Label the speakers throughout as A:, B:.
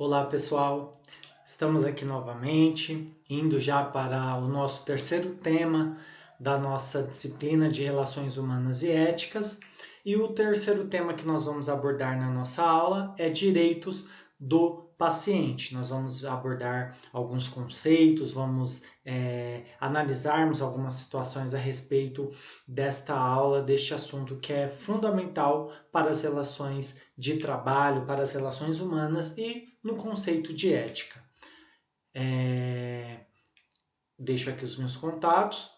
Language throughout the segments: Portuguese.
A: Olá pessoal, estamos aqui novamente, indo já para o nosso terceiro tema da nossa disciplina de Relações Humanas e Éticas. E o terceiro tema que nós vamos abordar na nossa aula é direitos do paciente. Nós vamos abordar alguns conceitos, vamos analisarmos algumas situações a respeito desta aula, deste assunto que é fundamental para as relações de trabalho, para as relações humanas e no conceito de ética. Deixo aqui os meus contatos.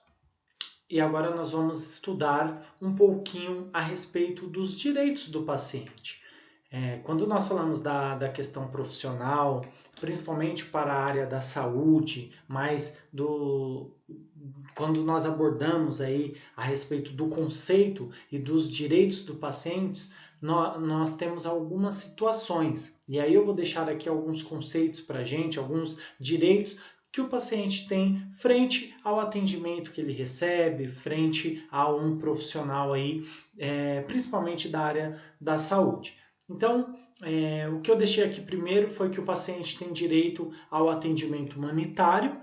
A: E agora nós vamos estudar um pouquinho a respeito dos direitos do paciente. Quando nós falamos da questão profissional, principalmente para a área da saúde, quando nós abordamos aí a respeito do conceito e dos direitos do paciente, nós temos algumas situações. E aí eu vou deixar aqui alguns conceitos para a gente, alguns direitos que o paciente tem frente ao atendimento que ele recebe, frente a um profissional aí, principalmente da área da saúde. Então, o que eu deixei aqui primeiro foi que o paciente tem direito ao atendimento humanitário,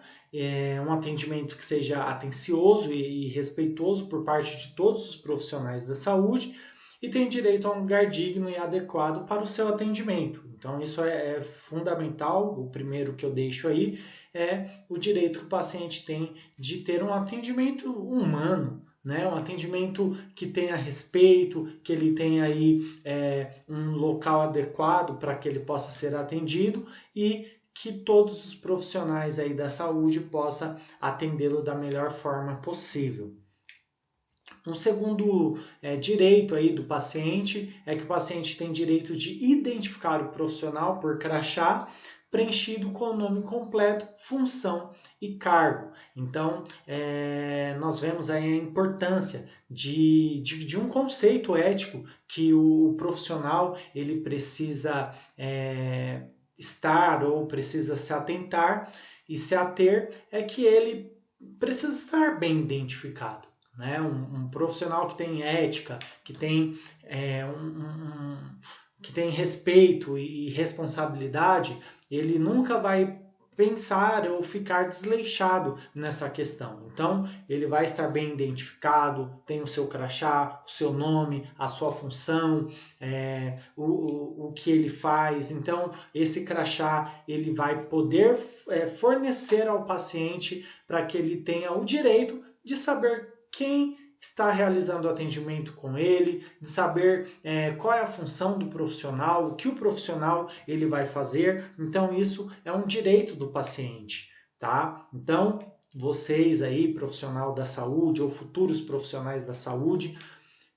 A: um atendimento que seja atencioso e respeitoso por parte de todos os profissionais da saúde, e tem direito a um lugar digno e adequado para o seu atendimento. Então, isso é fundamental. O primeiro que eu deixo aí é o direito que o paciente tem de ter um atendimento humano, né? Um atendimento que tenha respeito, que ele tenha aí um local adequado para que ele possa ser atendido e que todos os profissionais aí da saúde possam atendê-lo da melhor forma possível. Um segundo direito aí do paciente é que o paciente tem direito de identificar o profissional por crachá, preenchido com o nome completo, função e cargo. Então, nós vemos aí a importância de um conceito ético que o profissional ele precisa estar ou precisa se atentar e se ater, é que ele precisa estar bem identificado. Né? Um profissional que tem ética, que tem que tem respeito e responsabilidade, ele nunca vai pensar ou ficar desleixado nessa questão. Então, ele vai estar bem identificado, tem o seu crachá, o seu nome, a sua função, o que ele faz. Então, esse crachá ele vai poder fornecer ao paciente para que ele tenha o direito de saber quem está realizando o atendimento com ele, de saber qual é a função do profissional, o que o profissional ele vai fazer. Então isso é um direito do paciente, tá? Então vocês aí, profissional da saúde ou futuros profissionais da saúde,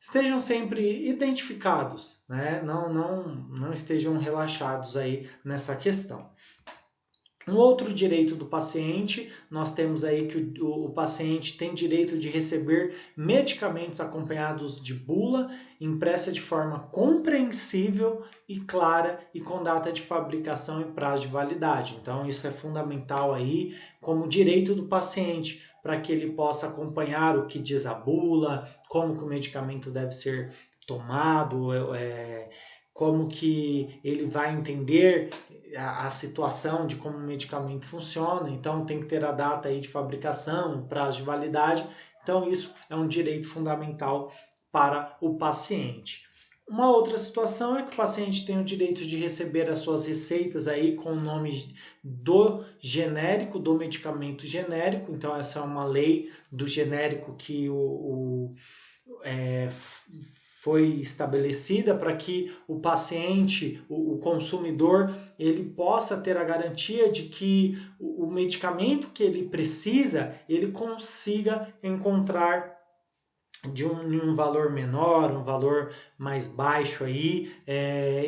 A: estejam sempre identificados, né? Não estejam relaxados aí nessa questão. Um outro direito do paciente, nós temos aí que o paciente tem direito de receber medicamentos acompanhados de bula, impressa de forma compreensível e clara e com data de fabricação e prazo de validade. Então isso é fundamental aí como direito do paciente, para que ele possa acompanhar o que diz a bula, como que o medicamento deve ser tomado, como que ele vai entender a situação de como o medicamento funciona. Então tem que ter a data aí de fabricação, o prazo de validade. Então isso é um direito fundamental para o paciente. Uma outra situação é que o paciente tem o direito de receber as suas receitas aí com o nome do genérico, do medicamento genérico. Então essa é uma lei do genérico que foi estabelecida para que o paciente, o consumidor, ele possa ter a garantia de que o medicamento que ele precisa, ele consiga encontrar de um valor menor, um valor mais baixo aí,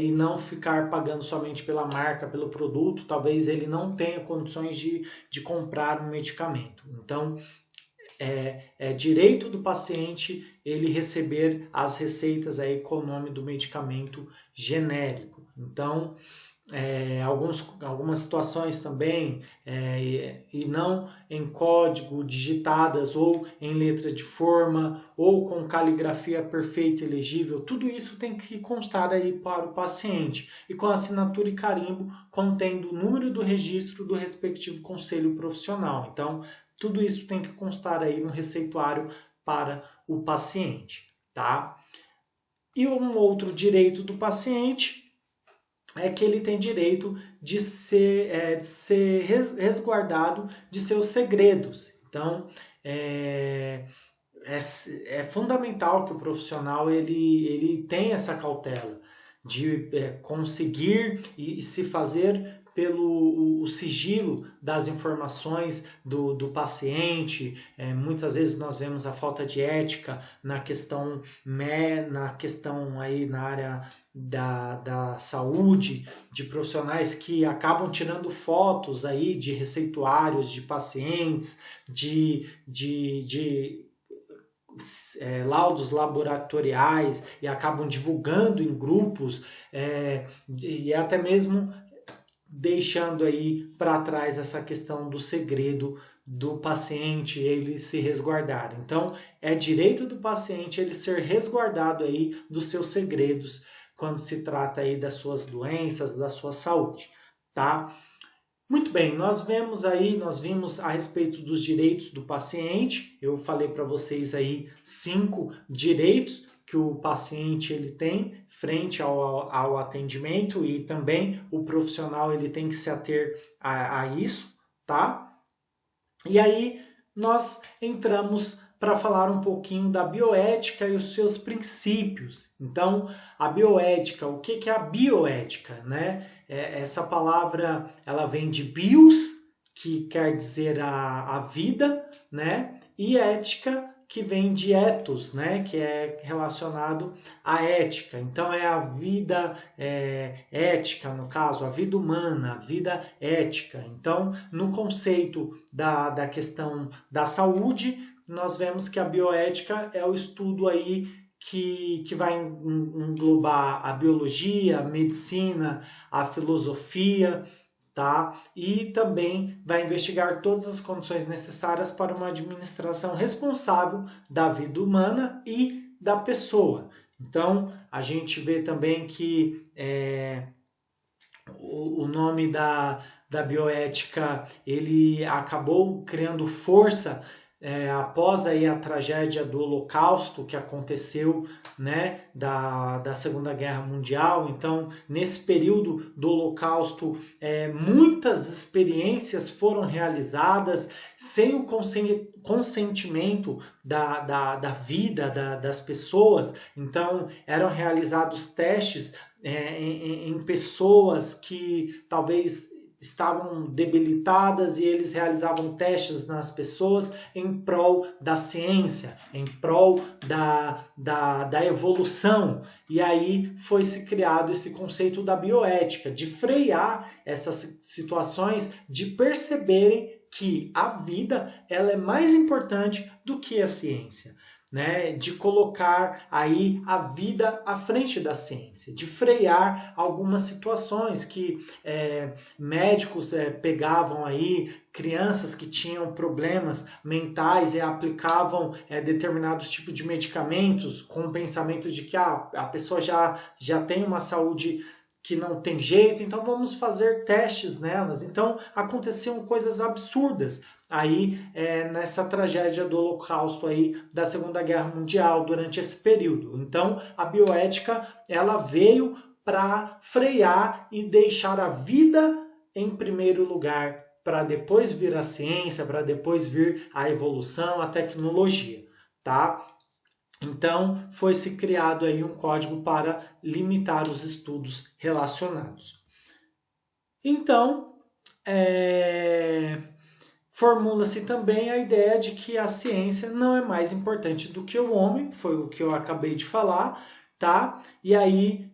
A: e não ficar pagando somente pela marca, pelo produto. Talvez ele não tenha condições de comprar um medicamento. Então, é direito do paciente ele receber as receitas aí com o nome do medicamento genérico. Então, algumas situações também, e não em código digitadas ou em letra de forma ou com caligrafia perfeita e legível, tudo isso tem que constar aí para o paciente e com assinatura e carimbo contendo o número do registro do respectivo conselho profissional. Então, tudo isso tem que constar aí no receituário para o paciente, tá? E um outro direito do paciente é que ele tem direito de ser resguardado de seus segredos. Então, é fundamental que o profissional ele tenha essa cautela de conseguir e se fazer pelo o sigilo das informações do paciente. Muitas vezes nós vemos a falta de ética na questão aí na área da saúde, de profissionais que acabam tirando fotos aí de receituários de pacientes, de laudos laboratoriais e acabam divulgando em grupos, e até mesmo deixando aí para trás essa questão do segredo do paciente, ele se resguardar. Então, é direito do paciente ele ser resguardado aí dos seus segredos quando se trata aí das suas doenças, da sua saúde, tá? Muito bem, nós vimos a respeito dos direitos do paciente. Eu falei para vocês aí 5 direitos que o paciente ele tem frente ao atendimento e também o profissional ele tem que se ater a isso, tá? E aí nós entramos para falar um pouquinho da bioética e os seus princípios. Então, a bioética, o que é a bioética, né? Essa palavra ela vem de bios, que quer dizer a vida, né? E ética, que vem de ethos, né? Que é relacionado à ética. Então é a vida ética, no caso, a vida humana, a vida ética. Então, no conceito da questão da saúde, nós vemos que a bioética é o estudo aí que vai englobar a biologia, a medicina, a filosofia, tá? E também vai investigar todas as condições necessárias para uma administração responsável da vida humana e da pessoa. Então, a gente vê também que o nome da bioética ele acabou criando força após aí a tragédia do Holocausto que aconteceu, né, da Segunda Guerra Mundial. Então, nesse período do Holocausto, muitas experiências foram realizadas sem o consentimento da vida das pessoas. Então, eram realizados testes em pessoas que talvez estavam debilitadas e eles realizavam testes nas pessoas em prol da ciência, em prol da evolução. E aí foi se criado esse conceito da bioética, de frear essas situações, de perceberem que a vida ela é mais importante do que a ciência. Né, de colocar aí a vida à frente da ciência, de frear algumas situações que médicos pegavam aí crianças que tinham problemas mentais e aplicavam determinados tipos de medicamentos com o pensamento de que a pessoa já tem uma saúde que não tem jeito, então vamos fazer testes nelas. Então aconteciam coisas absurdas aí nessa tragédia do Holocausto aí da Segunda Guerra Mundial durante esse período. Então a bioética ela veio para frear e deixar a vida em primeiro lugar, para depois vir a ciência, para depois vir a evolução, a tecnologia, tá? Então, foi-se criado aí um código para limitar os estudos relacionados. Então, formula-se também a ideia de que a ciência não é mais importante do que o homem, foi o que eu acabei de falar, tá? E aí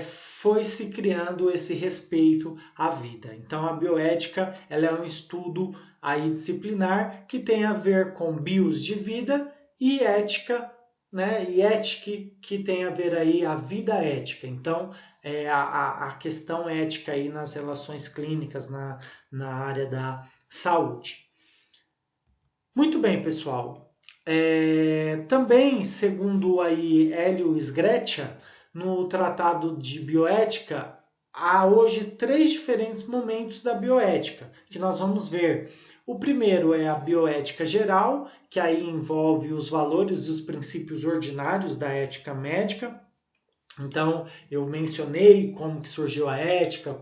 A: foi se criando esse respeito à vida. Então, a bioética ela é um estudo aí disciplinar que tem a ver com bios de vida e ética, né? E ética que tem a ver aí a vida ética. Então, a questão ética aí nas relações clínicas na área da saúde. Muito bem, pessoal. Também, segundo aí Hélio Sgreccia, no Tratado de Bioética, há hoje 3 diferentes momentos da bioética, que nós vamos ver. O primeiro é a bioética geral, que aí envolve os valores e os princípios ordinários da ética médica. Então, eu mencionei como que surgiu a ética,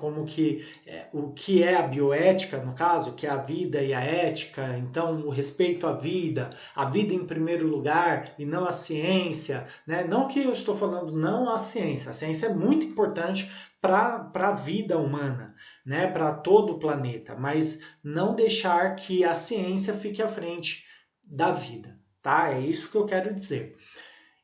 A: o que é a bioética, no caso, que é a vida e a ética. Então, o respeito à vida em primeiro lugar e não a ciência, né? Não que eu estou falando não a ciência é muito importante para a vida humana, né? Para todo o planeta, mas não deixar que a ciência fique à frente da vida, tá? É isso que eu quero dizer.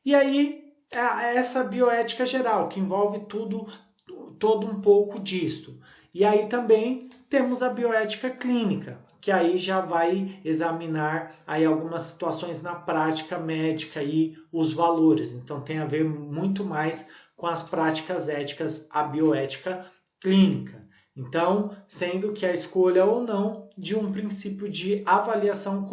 A: E aí, essa bioética geral, que envolve todo um pouco disto. E aí também temos a bioética clínica, que aí já vai examinar aí algumas situações na prática médica e os valores. Então tem a ver muito mais com as práticas éticas, a bioética clínica. Então, sendo que a escolha ou não de um princípio de avaliação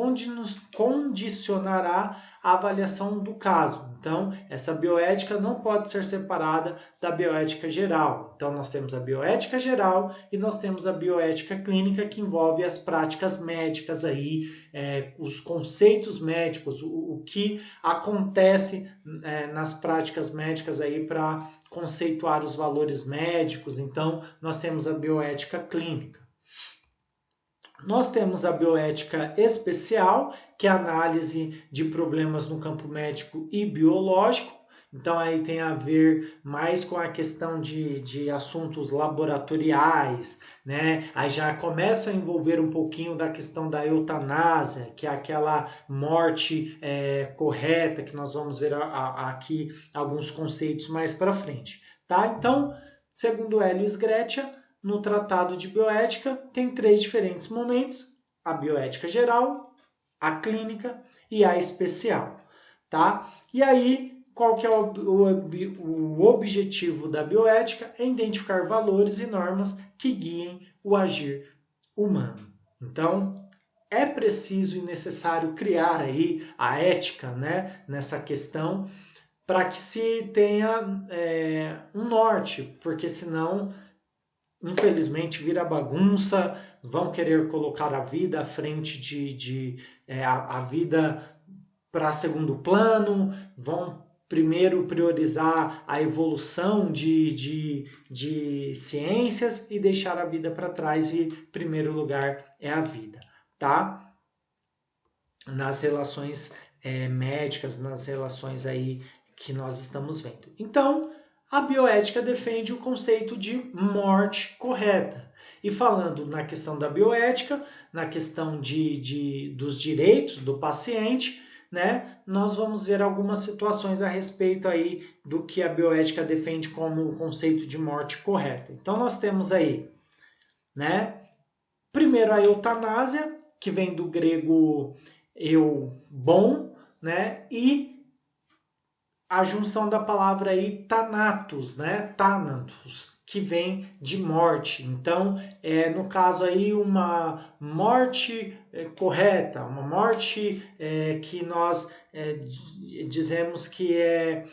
A: condicionará a avaliação do caso. Então, essa bioética não pode ser separada da bioética geral. Então, nós temos a bioética geral e nós temos a bioética clínica, que envolve as práticas médicas aí, os conceitos médicos, o que acontece nas práticas médicas aí para conceituar os valores médicos. Então, nós temos a bioética clínica. Nós temos a bioética especial, que é a análise de problemas no campo médico e biológico. Então, aí tem a ver mais com a questão de assuntos laboratoriais, né? Aí já começa a envolver um pouquinho da questão da eutanásia, que é aquela morte correta, que nós vamos ver aqui alguns conceitos mais para frente, tá? Então, segundo Hélio Sgreccia, no Tratado de Bioética, tem 3 diferentes momentos: a bioética geral, a clínica e a especial, tá? E aí, qual que é o objetivo da bioética? É identificar valores e normas que guiem o agir humano. Então, é preciso e necessário criar aí a ética, né, nessa questão, para que se tenha um norte, porque senão, infelizmente, vira bagunça, vão querer colocar a vida à frente a vida para segundo plano, vão primeiro priorizar a evolução de ciências e deixar a vida para trás, e primeiro lugar é a vida, tá? Nas relações médicas, nas relações aí que nós estamos vendo. Então, a bioética defende o conceito de morte correta. E falando na questão da bioética, na questão dos direitos do paciente, né, nós vamos ver algumas situações a respeito aí do que a bioética defende como o conceito de morte correta. Então nós temos aí, né, primeiro a eutanásia, que vem do grego eu, bom, né, e a junção da palavra aí thanatos, né, thanatos, que vem de morte. Então, no caso aí, uma morte correta, uma morte que nós dizemos que é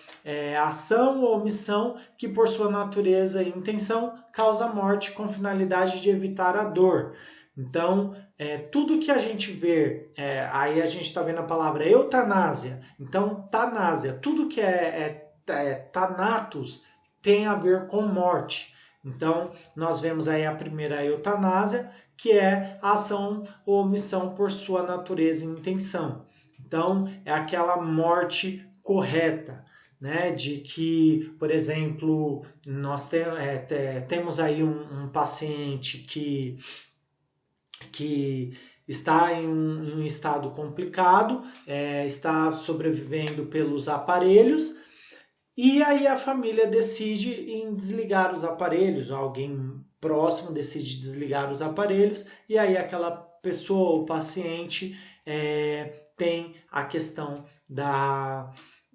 A: ação ou omissão que, por sua natureza e intenção, causa morte com finalidade de evitar a dor. Então, tudo que a gente vê, aí a gente está vendo a palavra eutanásia. Então, tanásia, tudo que é thanatos tem a ver com morte. Então, nós vemos aí a primeira eutanásia, que é a ação ou omissão por sua natureza e intenção. Então, é aquela morte correta, né? De que, por exemplo, nós temos aí um paciente que está em um estado complicado, está sobrevivendo pelos aparelhos, e aí a família decide em desligar os aparelhos, alguém próximo decide desligar os aparelhos, e aí aquela pessoa, o paciente, tem a questão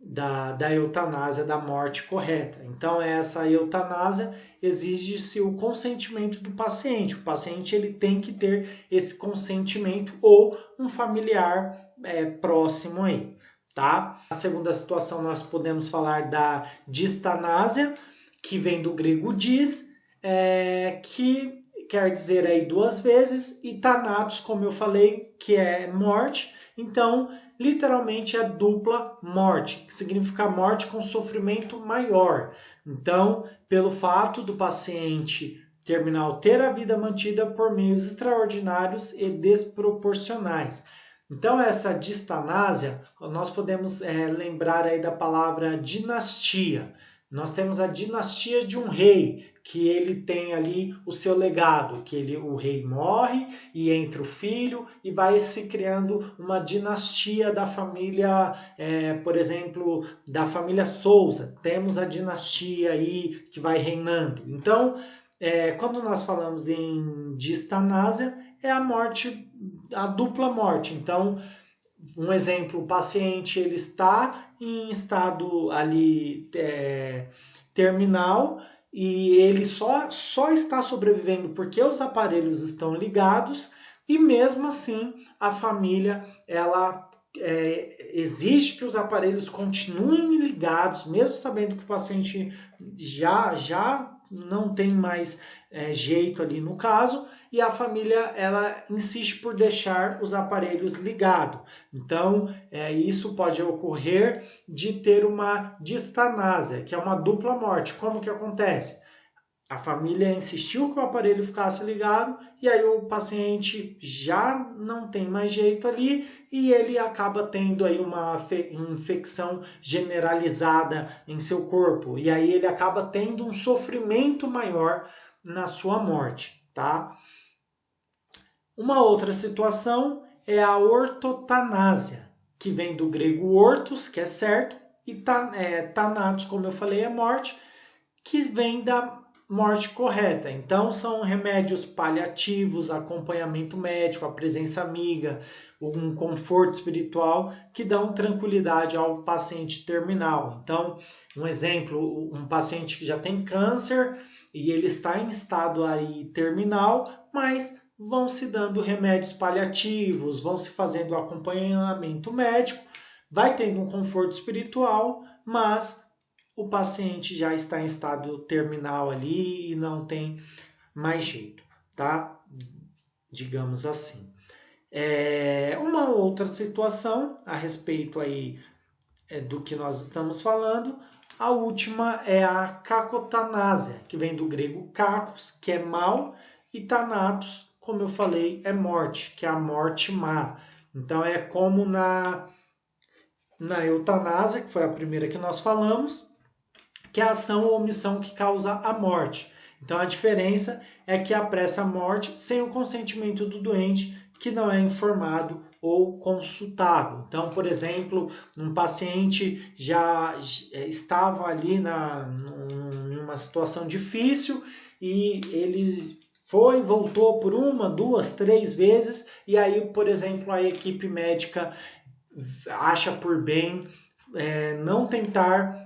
A: da eutanásia, da morte correta. Então, essa eutanásia exige-se o consentimento do paciente. O paciente ele tem que ter esse consentimento ou um familiar próximo aí, tá? A segunda situação nós podemos falar da distanásia, que vem do grego dis, que quer dizer aí 2 vezes, e thanatos, como eu falei, que é morte. Então, literalmente é dupla morte, que significa morte com sofrimento maior. Então, pelo fato do paciente terminal ter a vida mantida por meios extraordinários e desproporcionais. Então, essa distanásia, nós podemos lembrar aí da palavra dinastia. Nós temos a dinastia de um rei, que ele tem ali o seu legado, que o rei morre e entra o filho e vai se criando uma dinastia da família, por exemplo, da família Souza. Temos a dinastia aí que vai reinando. Então, quando nós falamos em distanásia, é a morte, a dupla morte. Então, um exemplo, o paciente ele está em estado ali terminal e ele só está sobrevivendo porque os aparelhos estão ligados e mesmo assim a família ela exige que os aparelhos continuem ligados, mesmo sabendo que o paciente já não tem mais jeito ali no caso, e a família ela insiste por deixar os aparelhos ligados. Então, isso pode ocorrer de ter uma distanásia, que é uma dupla morte. Como que acontece? A família insistiu que o aparelho ficasse ligado e aí o paciente já não tem mais jeito ali e ele acaba tendo aí uma infecção generalizada em seu corpo. E aí ele acaba tendo um sofrimento maior na sua morte, tá? Uma outra situação é a ortotanásia, que vem do grego ortos, que é certo, e thanatos, como eu falei, é morte, que vem da morte correta. Então, são remédios paliativos, acompanhamento médico, a presença amiga, um conforto espiritual que dão tranquilidade ao paciente terminal. Então, um exemplo, um paciente que já tem câncer e ele está em estado aí terminal, mas vão se dando remédios paliativos, vão se fazendo acompanhamento médico, vai tendo um conforto espiritual, mas o paciente já está em estado terminal ali e não tem mais jeito, tá? Digamos assim. Uma outra situação a respeito aí do que nós estamos falando, a última é a cacotanásia, que vem do grego kakos, que é mal, e thanatos, como eu falei, é morte, que é a morte má. Então é como na eutanásia, que foi a primeira que nós falamos, que é a ação ou omissão que causa a morte. Então a diferença é que apressa a morte sem o consentimento do doente, que não é informado ou consultado. Então, por exemplo, um paciente já estava ali em uma situação difícil e ele voltou por 1, 2, 3 vezes e aí, por exemplo, a equipe médica acha por bem não tentar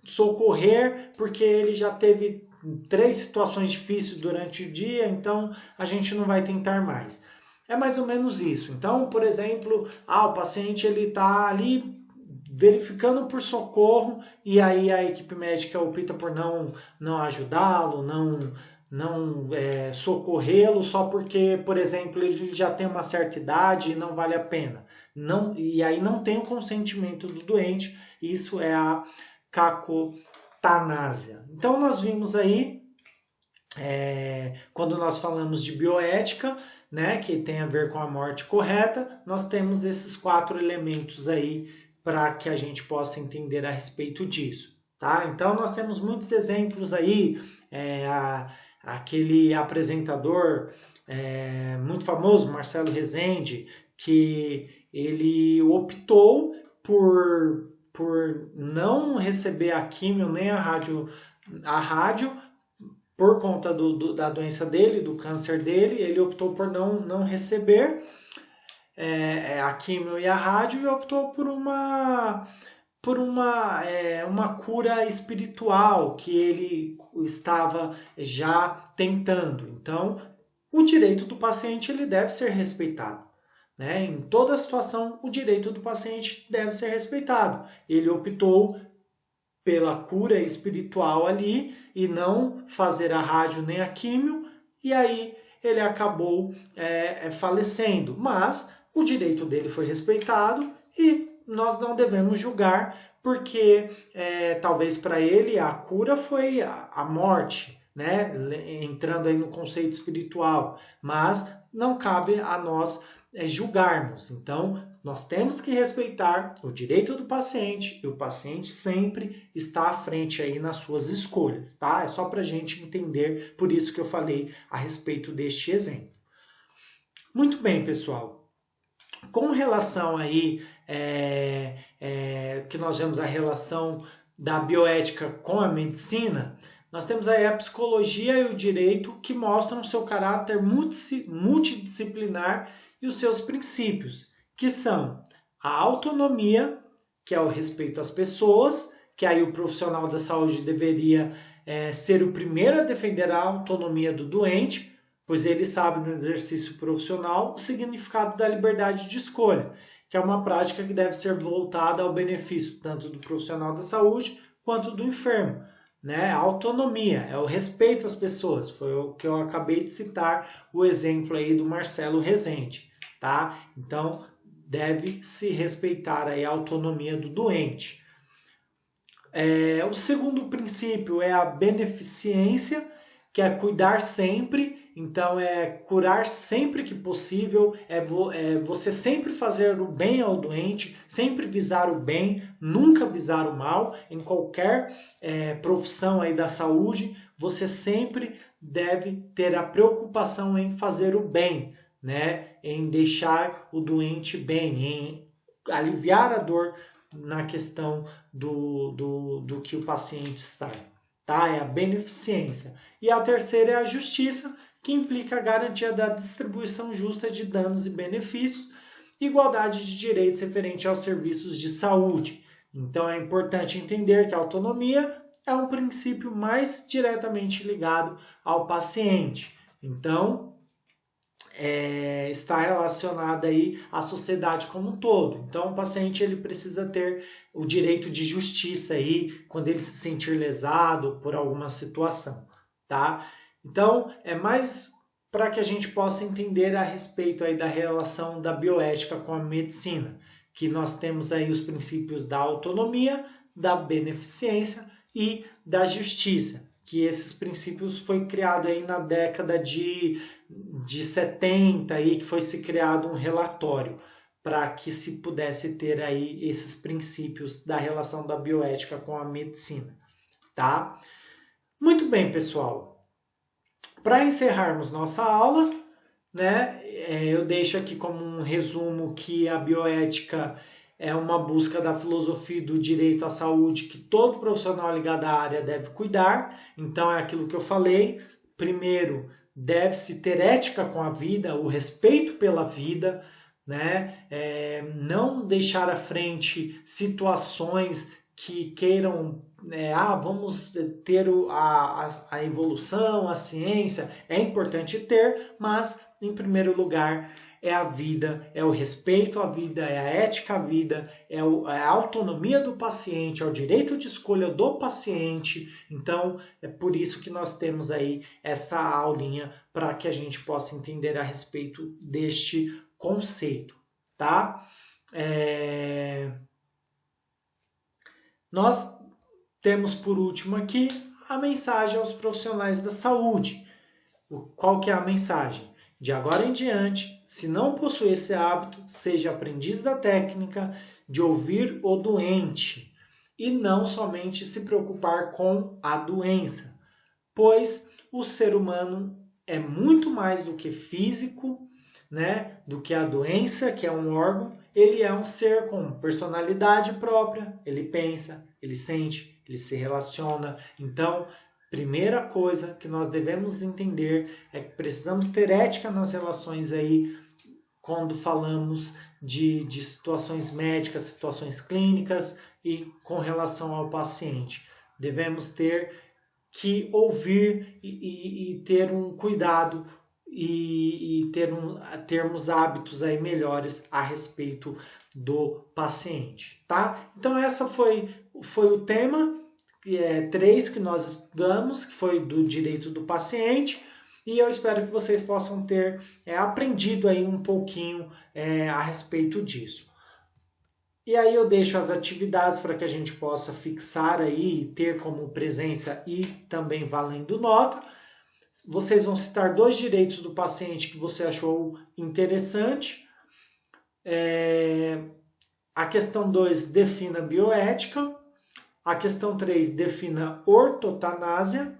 A: socorrer porque ele já teve 3 situações difíceis durante o dia, então a gente não vai tentar mais. É mais ou menos isso. Então, por exemplo, o paciente ele está ali verificando por socorro e aí a equipe médica opta por não ajudá-lo, não socorrê-lo só porque, por exemplo, ele já tem uma certa idade e não vale a pena. E aí não tem o consentimento do doente, isso é a cacotanásia. Então nós vimos aí, quando nós falamos de bioética, né, que tem a ver com a morte correta, nós temos esses 4 elementos aí para que a gente possa entender a respeito disso. Tá? Então nós temos muitos exemplos aí, aquele apresentador muito famoso, Marcelo Rezende, que ele optou por não receber a químio nem a rádio por conta da doença dele, do câncer dele, ele optou por não receber a químio e a rádio e optou por uma cura espiritual que ele estava já tentando. Então, o direito do paciente ele deve ser respeitado. Né? Em toda situação, o direito do paciente deve ser respeitado. Ele optou pela cura espiritual ali e não fazer a rádio nem a químio, e aí ele acabou falecendo. Mas o direito dele foi respeitado e nós não devemos julgar, porque talvez para ele a cura foi a morte, né? Entrando aí no conceito espiritual, mas não cabe a nós julgarmos. Então, nós temos que respeitar o direito do paciente e o paciente sempre está à frente aí nas suas escolhas, tá? É só para a gente entender, por isso que eu falei a respeito deste exemplo. Muito bem, pessoal. Com relação aí, que nós vemos a relação da bioética com a medicina, nós temos aí a psicologia e o direito que mostram seu caráter multidisciplinar e os seus princípios, que são a autonomia, que é o respeito às pessoas, que aí o profissional da saúde deveria ser o primeiro a defender a autonomia do doente, pois ele sabe no exercício profissional o significado da liberdade de escolha, que é uma prática que deve ser voltada ao benefício tanto do profissional da saúde quanto do enfermo. Né? A autonomia, é o respeito às pessoas, foi o que eu acabei de citar, o exemplo aí do Marcelo Rezende. Tá? Então, deve se respeitar aí a autonomia do doente. O segundo princípio é a beneficência, que é cuidar sempre, então é curar sempre que possível, você sempre fazer o bem ao doente, sempre visar o bem, nunca visar o mal, em qualquer profissão aí da saúde, você sempre deve ter a preocupação em fazer o bem, né? Em deixar o doente bem, em aliviar a dor na questão do que o paciente está. Tá? É a beneficência. E a terceira é a justiça, que implica a garantia da distribuição justa de danos e benefícios, igualdade de direitos referente aos serviços de saúde. Então é importante entender que a autonomia é um princípio mais diretamente ligado ao paciente. Então, está relacionada aí à sociedade como um todo. Então, o paciente ele precisa ter o direito de justiça aí quando ele se sentir lesado por alguma situação, tá? Então, é mais para que a gente possa entender a respeito aí da relação da bioética com a medicina, que nós temos aí os princípios da autonomia, da beneficência e da justiça, que esses princípios foi criado aí na década de 70 aí, que foi se criado um relatório para que se pudesse ter aí esses princípios da relação da bioética com a medicina, tá? Muito bem, pessoal. Para encerrarmos nossa aula, né, eu deixo aqui como um resumo que a bioética é uma busca da filosofia do direito à saúde que todo profissional ligado à área deve cuidar. Então é aquilo que eu falei. Primeiro, deve-se ter ética com a vida, o respeito pela vida, né? Não deixar à frente situações que queiram, vamos ter a evolução, a ciência, é importante ter, mas em primeiro lugar é a vida, é o respeito à vida, é a ética à vida, é a autonomia do paciente, é o direito de escolha do paciente. Então, é por isso que nós temos aí essa aulinha para que a gente possa entender a respeito deste conceito, tá? Nós temos por último aqui a mensagem aos profissionais da saúde. Qual que é a mensagem? De agora em diante, se não possui esse hábito, seja aprendiz da técnica de ouvir o doente e não somente se preocupar com a doença, pois o ser humano é muito mais do que físico, né? Do que a doença, que é um órgão. Ele é um ser com personalidade própria, ele pensa, ele sente, ele se relaciona. Então, primeira coisa que nós devemos entender é que precisamos ter ética nas relações aí quando falamos de situações médicas, situações clínicas e com relação ao paciente. Devemos ter que ouvir e ter um cuidado e termos hábitos aí melhores a respeito do paciente, tá? Então essa foi o tema 3 que nós estudamos, que foi do direito do paciente, e eu espero que vocês possam ter aprendido aí um pouquinho a respeito disso. E aí eu deixo as atividades para que a gente possa fixar aí, ter como presença e também valendo nota. Vocês vão citar 2 direitos do paciente que você achou interessante. A questão 2, defina bioética. A questão 3, defina ortotanásia.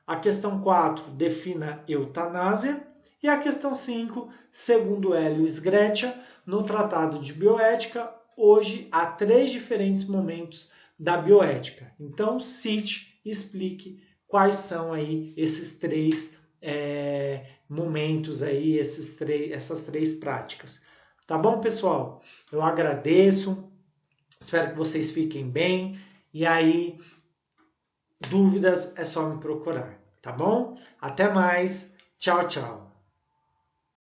A: A questão 4, defina eutanásia. E a questão 5, segundo Hélio Sgreccia, no Tratado de Bioética, hoje há 3 diferentes momentos da bioética. Então, cite e explique quais são aí esses 3 momentos aí, essas 3 práticas. Tá bom, pessoal? Eu agradeço, espero que vocês fiquem bem, e aí, dúvidas é só me procurar, tá bom? Até mais, tchau, tchau!